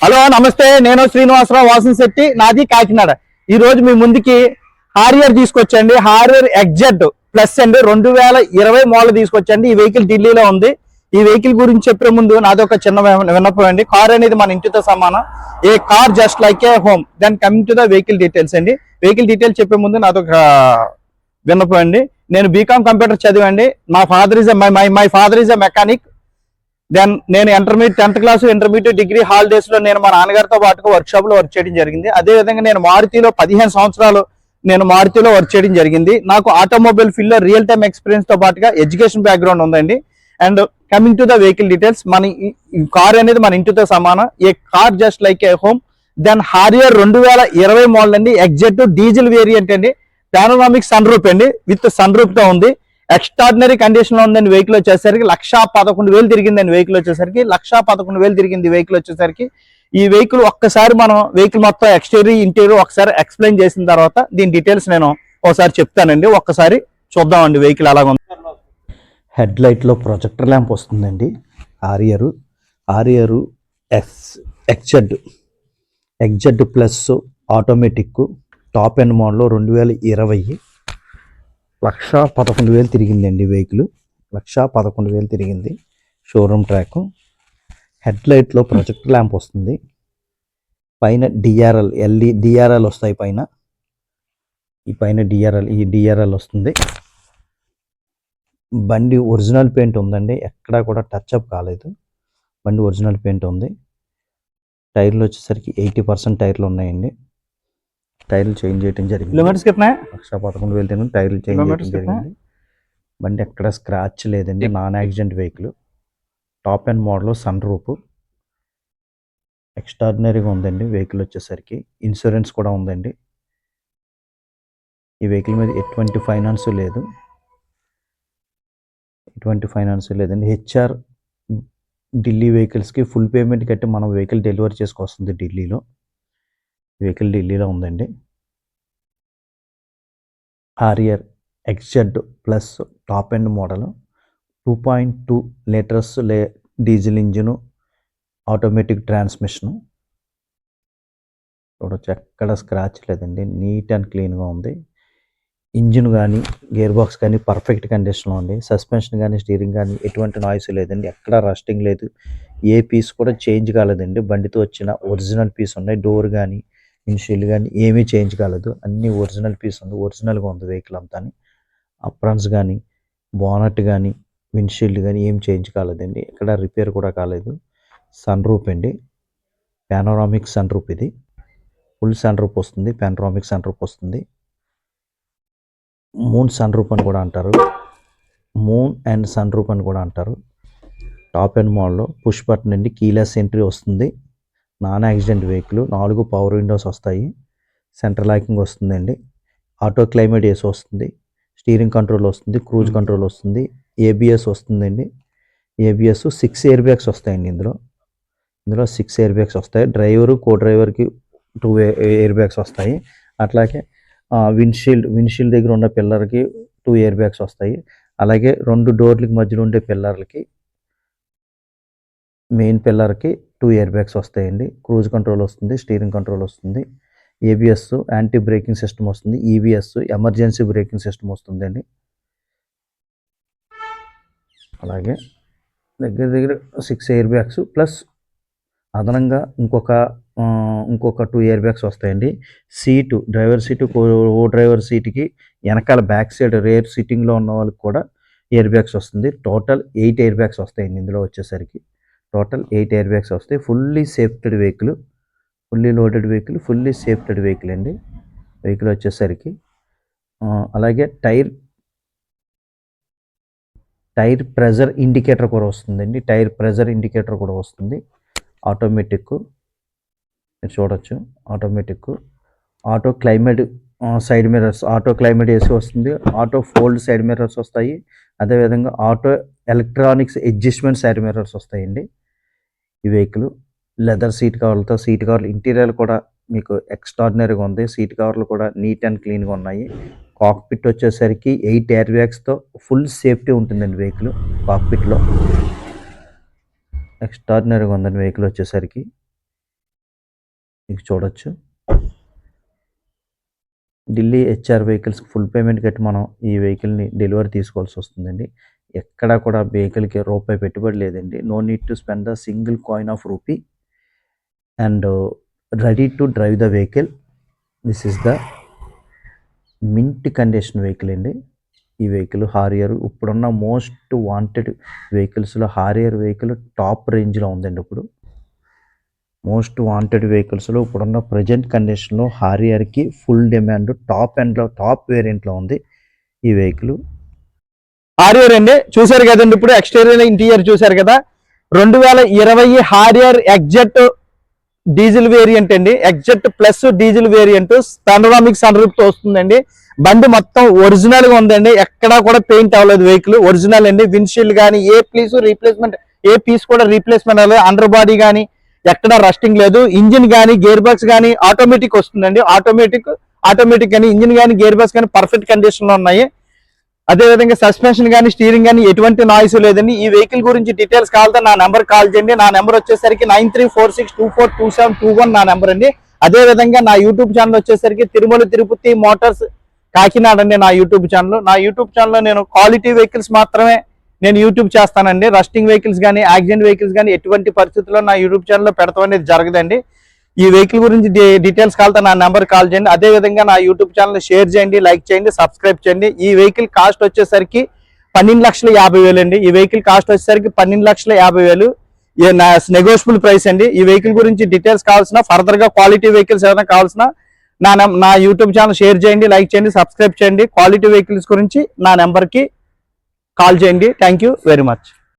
Hello నమస్తే, నేను శ్రీనివాసరావు వాసనశెట్టి, నాది కాకినాడ. ఈ రోజు మీ ముందుకి హారియర్ తీసుకొచ్చండి. హారియర్ ఎగ్జెడ్ ప్లస్ అండి, 2020 మోడల్ తీసుకొచ్చండి. ఈ వెహికల్ ఢిల్లీలో ఉంది. ఈ వెహికల్ గురించి చెప్పే ముందు నాది ఒక చిన్న విన్నపం అండి. కార్ అనేది మన ఇంటితో సమానం. A car just like a home. Then coming to the vehicle details అండి. వెహికల్ డీటెయిల్స్ చెప్పే ముందు నాదొక విన్నపం అండి. నేను బీకామ్ కంప్యూటర్ చదివండి. మా father is my father is a mechanic. Then నేను intermediate 10th class intermediate degree holidays లో నేను మా నాన్నగారితో పాటుగా వర్క్ షాప్ లో వర్క్ చేయడం జరిగింది. అదే విధంగా నేను మారుతిలో 15 సంవత్సరాలు మారుతిలో వర్క్ చేయడం జరిగింది. నాకు ఆటోమొబైల్ ఫీల్డ్ లో రియల్ టైమ్ ఎక్స్పీరియన్స్ తో పాటుగా ఎడ్యుకేషన్ బ్యాక్గ్రౌండ్ ఉందండి. And coming to the vehicle details, మన కార్ అనేది మన ఇంటితో సమానం. A car just like a home. Then Harrier 2020 model అండి. ఎగ్జెట్ డీజిల్ వేరియంట్ అండి. పానోరామిక్ సన్ రూప్ అండి, విత్ సన్ రూప్ తో ఉంది. ఎక్స్ట్రాడినరీ కండిషన్ లో ఉందండి. వెహికల్ వచ్చేసరికి 1,11,000 తిరిగిందండి. వెహికల్ వచ్చేసరికి 1,11,000 తిరిగింది. వెహికల్ వచ్చేసరికి ఈ వెహికల్ ఒక్కసారి మనం వెహికల్ మొత్తం ఎక్స్టీరియర్ ఇంటీరియర్ ఒకసారి ఎక్స్ప్లెయిన్ చేసిన తర్వాత దీని డీటెయిల్స్ నేను ఒకసారి చెప్తానండి. ఒక్కసారి చూద్దామండి వెహికల్ అలాగ ఉంది. హెడ్ లైట్ లో ప్రొజెక్టర్ ల్యాంప్ వస్తుందండి. Harrier XZ plus automatic top end model 2020 1,11,000 తిరిగిందండి. వెహికల్ 1,11,000 తిరిగింది. Showroom track. హెడ్ లైట్లో ప్రొజెక్టర్ ల్యాంప్ వస్తుంది. పైన డిఆర్ఎల్ వస్తాయి. పైన డిఆర్ఎల్ వస్తుంది. బండి ఒరిజినల్ పెయింట్ ఉందండి. ఎక్కడా కూడా టచ్ అప్ కాలేదు. బండి ఒరిజినల్ పెయింట్ ఉంది. టైర్లు వచ్చేసరికి 80% టైర్లు ఉన్నాయండి. టైర్లు చేంజ్ చేయడం జరిగింది. 1,11,000 టైర్లు చేంజ్ చేయడం జరిగింది. బండి ఎక్కడ స్క్రాచ్ లేదండి. Non accident vehicle. Top end model sun roof. ఎక్స్ట్రాడినరీగా ఉందండి వెహికల్ వచ్చేసరికి. ఇన్సూరెన్స్ కూడా ఉందండి. ఈ వెహికల్ మీద ఎటువంటి ఫైనాన్స్ లేదండి. హెచ్ఆర్ ఢిల్లీ వెహికల్స్కి ఫుల్ పేమెంట్ కట్టి మనం వెహికల్ డెలివరీ చేసుకొస్తుంది ఢిల్లీలో. వెహికల్ ఢిల్లీలో ఉందండి. Harrier XZ plus top end model 2.2 litres diesel engine, automatic transmission. చూడొచ్చు, ఎక్కడ స్క్రాచ్ లేదండి. నీట్ అండ్ క్లీన్గా ఉంది. ఇంజిన్ కానీ గేర్ బాక్స్ కానీ పర్ఫెక్ట్ కండిషన్లో ఉంది. సస్పెన్షన్ కానీ స్టీరింగ్ కానీ ఎటువంటి నాయిస్ లేదండి. ఎక్కడ రస్టింగ్ లేదు. ఏ పీస్ కూడా చేంజ్ కాలేదండి. బండితో వచ్చిన ఒరిజినల్ పీస్ ఉన్నాయి. డోర్ కానీ విండ్షీల్డ్ కానీ ఏమీ చేంజ్ కాలేదు. అన్నీ ఒరిజినల్ పీస్ ఉంది. ఒరిజినల్గా ఉంది వెహికల్ అంతా. అప్రాన్స్ కానీ బోనట్ కానీ విండ్షీల్డ్ కానీ ఏం చేంజ్ కాలేదండి. ఎక్కడ రిపేర్ కూడా కాలేదు. సన్ రూప్ అండి. Panoramic sun roof. ఇది ఫుల్ సన్ రూప్ వస్తుంది. పానోరామిక్ సన్ రూప్ వస్తుంది. మూన్ సన్ రూప్ అని కూడా అంటారు. మూన్ అండ్ సన్ రూప్ అని కూడా అంటారు. టాప్ అండ్ మోడల్లో పుష్ బటన్ అండి. కీలెస్ ఎంట్రీ వస్తుంది. Non accident vehicle. 4 power Windows వస్తాయి. సెంటర్ లాకింగ్ వస్తుందండి. ఆటో క్లైమేట్ ఏసీ వస్తుంది. స్టీరింగ్ కంట్రోల్ వస్తుంది. క్రూజ్ కంట్రోల్ వస్తుంది. ఏబిఎస్ వస్తుందండి. ఏబిఎస్ 6 ఎయిర్ బ్యాగ్స్ వస్తాయండి. ఇందులో 6 ఎయిర్ బ్యాగ్స్ వస్తాయి. డ్రైవరు కో డ్రైవర్కి 2 ఎయిర్ బ్యాగ్స్ వస్తాయి. అట్లాగే విండ్షీల్డ్ దగ్గర ఉన్న పిల్లర్కి 2 ఎయిర్ బ్యాగ్స్ వస్తాయి. అలాగే 2 డోర్లకి మధ్యలో ఉండే పిల్లర్లకి, మెయిన్ పిల్లర్కి 2 ఎయిర్ బ్యాగ్స్ వస్తాయండి. క్రూజ్ కంట్రోల్ వస్తుంది. స్టీరింగ్ కంట్రోల్ వస్తుంది. ఏబిఎస్ యాంటీ బ్రేకింగ్ సిస్టమ్ వస్తుంది. ఈబిఎస్ ఎమర్జెన్సీ బ్రేకింగ్ సిస్టమ్ వస్తుందండి. అలాగే దగ్గర 6 ఎయిర్ బ్యాగ్స్ ప్లస్ అదనంగా ఇంకొక 2 ఎయిర్ బ్యాగ్స్ వస్తాయండి. డ్రైవర్ సీటు డ్రైవర్ సీట్కి వెనకాల బ్యాక్ సైడ్ రేర్ సిట్టింగ్లో ఉన్న వాళ్ళకి కూడా ఎయిర్ బ్యాగ్స్ వస్తుంది. టోటల్ 8 ఎయిర్ బ్యాగ్స్ వస్తాయండి. ఇందులో వచ్చేసరికి టోటల్ 8 ఎయిర్ బ్యాగ్స్ వస్తాయి. Fully safetied vehicle, fully loaded vehicle, fully safetied vehicle అండి వెహికల్ వచ్చేసరికి. అలాగే టైర్ ప్రెజర్ ఇండికేటర్ కూడా వస్తుందండి. టైర్ ప్రెజర్ ఇండికేటర్ కూడా వస్తుంది. ఆటోమేటిక్ మీరు చూడొచ్చు. Auto climate side mirrors, auto climate AC వస్తుంది. ఆటో ఫోల్డ్ సైడ్ మిర్రర్స్ వస్తాయి. అదేవిధంగా auto electronics adjustment side mirrors వస్తాయండి ఈ వెహికల్. లెదర్ సీట్ కవర్లు, ఇంటీరియర్ కూడా మీకు ఎక్స్ట్రాడినరీగా ఉంది. సీట్ కవర్లు కూడా నీట్ అండ్ క్లీన్గా ఉన్నాయి. కాక్పిట్ వచ్చేసరికి 8 ఎయిర్ బ్యాగ్స్తో ఫుల్ సేఫ్టీ ఉంటుందండి వెహికల్. కాక్పిట్లో ఎక్స్ట్రాడినరీగా ఉందండి వెహికల్ వచ్చేసరికి. మీకు చూడొచ్చు. Delhi HR vehicles full payment కట్టి మనం ఈ వెహికల్ని డెలివరీ తీసుకోవాల్సి వస్తుందండి. ఎక్కడా కూడా వెహికల్కి రూపాయి పెట్టుబడి లేదండి. No need to spend the single coin of rupee and ready to drive the vehicle. This is the mint condition vehicle అండి. ఈ వెహికల్ హారియర్ ఇప్పుడున్న మోస్ట్ వాంటెడ్ వెహికల్స్లో హారియర్ వెహికల్ టాప్ రేంజ్లో ఉందండి. ఇప్పుడు మోస్ట్ వాంటెడ్ వెహికల్స్లో ఇప్పుడున్న ప్రజెంట్ కండిషన్లో హారియర్కి ఫుల్ డిమాండ్ టాప్ వేరియంట్లో ఉంది ఈ వెహికల్. హారియర్ అండి, చూశారు కదండి. ఇప్పుడు ఎక్స్టీరియర్ ఇంటీరియర్ చూశారు కదా. 2020 హారియర్ ఎగ్జెట్ డీజిల్ వేరియంట్ అండి. XZ plus diesel variant panoramic sunroof తో వస్తుందండి. బండి మొత్తం ఒరిజినల్ గా ఉందండి. ఎక్కడా కూడా పెయింట్ అవ్వలేదు. వెహికల్ ఒరిజినల్ అండి. విండ్షీల్డ్ కానీ ఏ పీస్ కూడా రీప్లేస్మెంట్ అవ్వలేదు. అండర్ బాడీ కానీ ఎక్కడ రస్టింగ్ లేదు. ఇంజిన్ కానీ గేర్ బాక్స్ కానీ ఆటోమేటిక్ వస్తుందండి. ఆటోమేటిక్ కానీ ఇంజిన్ కానీ గేర్ బాక్స్ కానీ పర్ఫెక్ట్ కండిషన్ లో ఉన్నాయి. అదేవిధంగా సస్పెన్షన్ కానీ స్టీరింగ్ కానీ ఎటువంటి నాయిస్ లేదండి. ఈ వెహికల్ గురించి డీటెయిల్స్ కావాలంటే నా నెంబర్ కాల్ చేయండి. నా నెంబర్ వచ్చేసరికి 9346242721 నా నెంబర్ అండి. అదేవిధంగా నా యూట్యూబ్ ఛానల్ వచ్చేసరికి తిరుమల తిరుపతి మోటార్స్ కాకినాడ అండి. నా యూట్యూబ్ ఛానల్లో నేను క్వాలిటీ వెహికల్స్ మాత్రమే నేను యూట్యూబ్ చేస్తానండి. రస్టింగ్ వెహికల్స్ కానీ యాక్సిడెంట్ వెహికల్స్ కానీ ఎటువంటి పరిస్థితుల్లో నా యూట్యూబ్ ఛానల్లో పెడతాం అనేది జరగదండి. ఈ వెహికల్ గురించి డీటెయిల్స్ కావాలంటే నా నెంబర్ కాల్ చేయండి. అదే విధంగా నా యూట్యూబ్ ఛానల్ షేర్ చేయండి, లైక్ చేయండి, సబ్స్క్రైబ్ చేయండి. ఈ వెహికల్ కాస్ట్ వచ్చేసరికి 12,50,000 అండి. ఈ వెహికల్ కాస్ట్ వచ్చేసరికి 12,50,000 నెగోషియబుల్ ప్రైస్ అండి. ఈ వెహికల్ గురించి డీటెయిల్స్ కావాల్సిన ఫర్దర్ గా క్వాలిటీ వెహికల్స్ ఏదైనా కావాల్సిన నా యూట్యూబ్ ఛానల్ షేర్ చేయండి, లైక్ చేయండి, సబ్స్క్రైబ్ చేయండి. క్వాలిటీ వెహికల్స్ గురించి నా నెంబర్ కి కాల్ చేయండి. Thank you very much.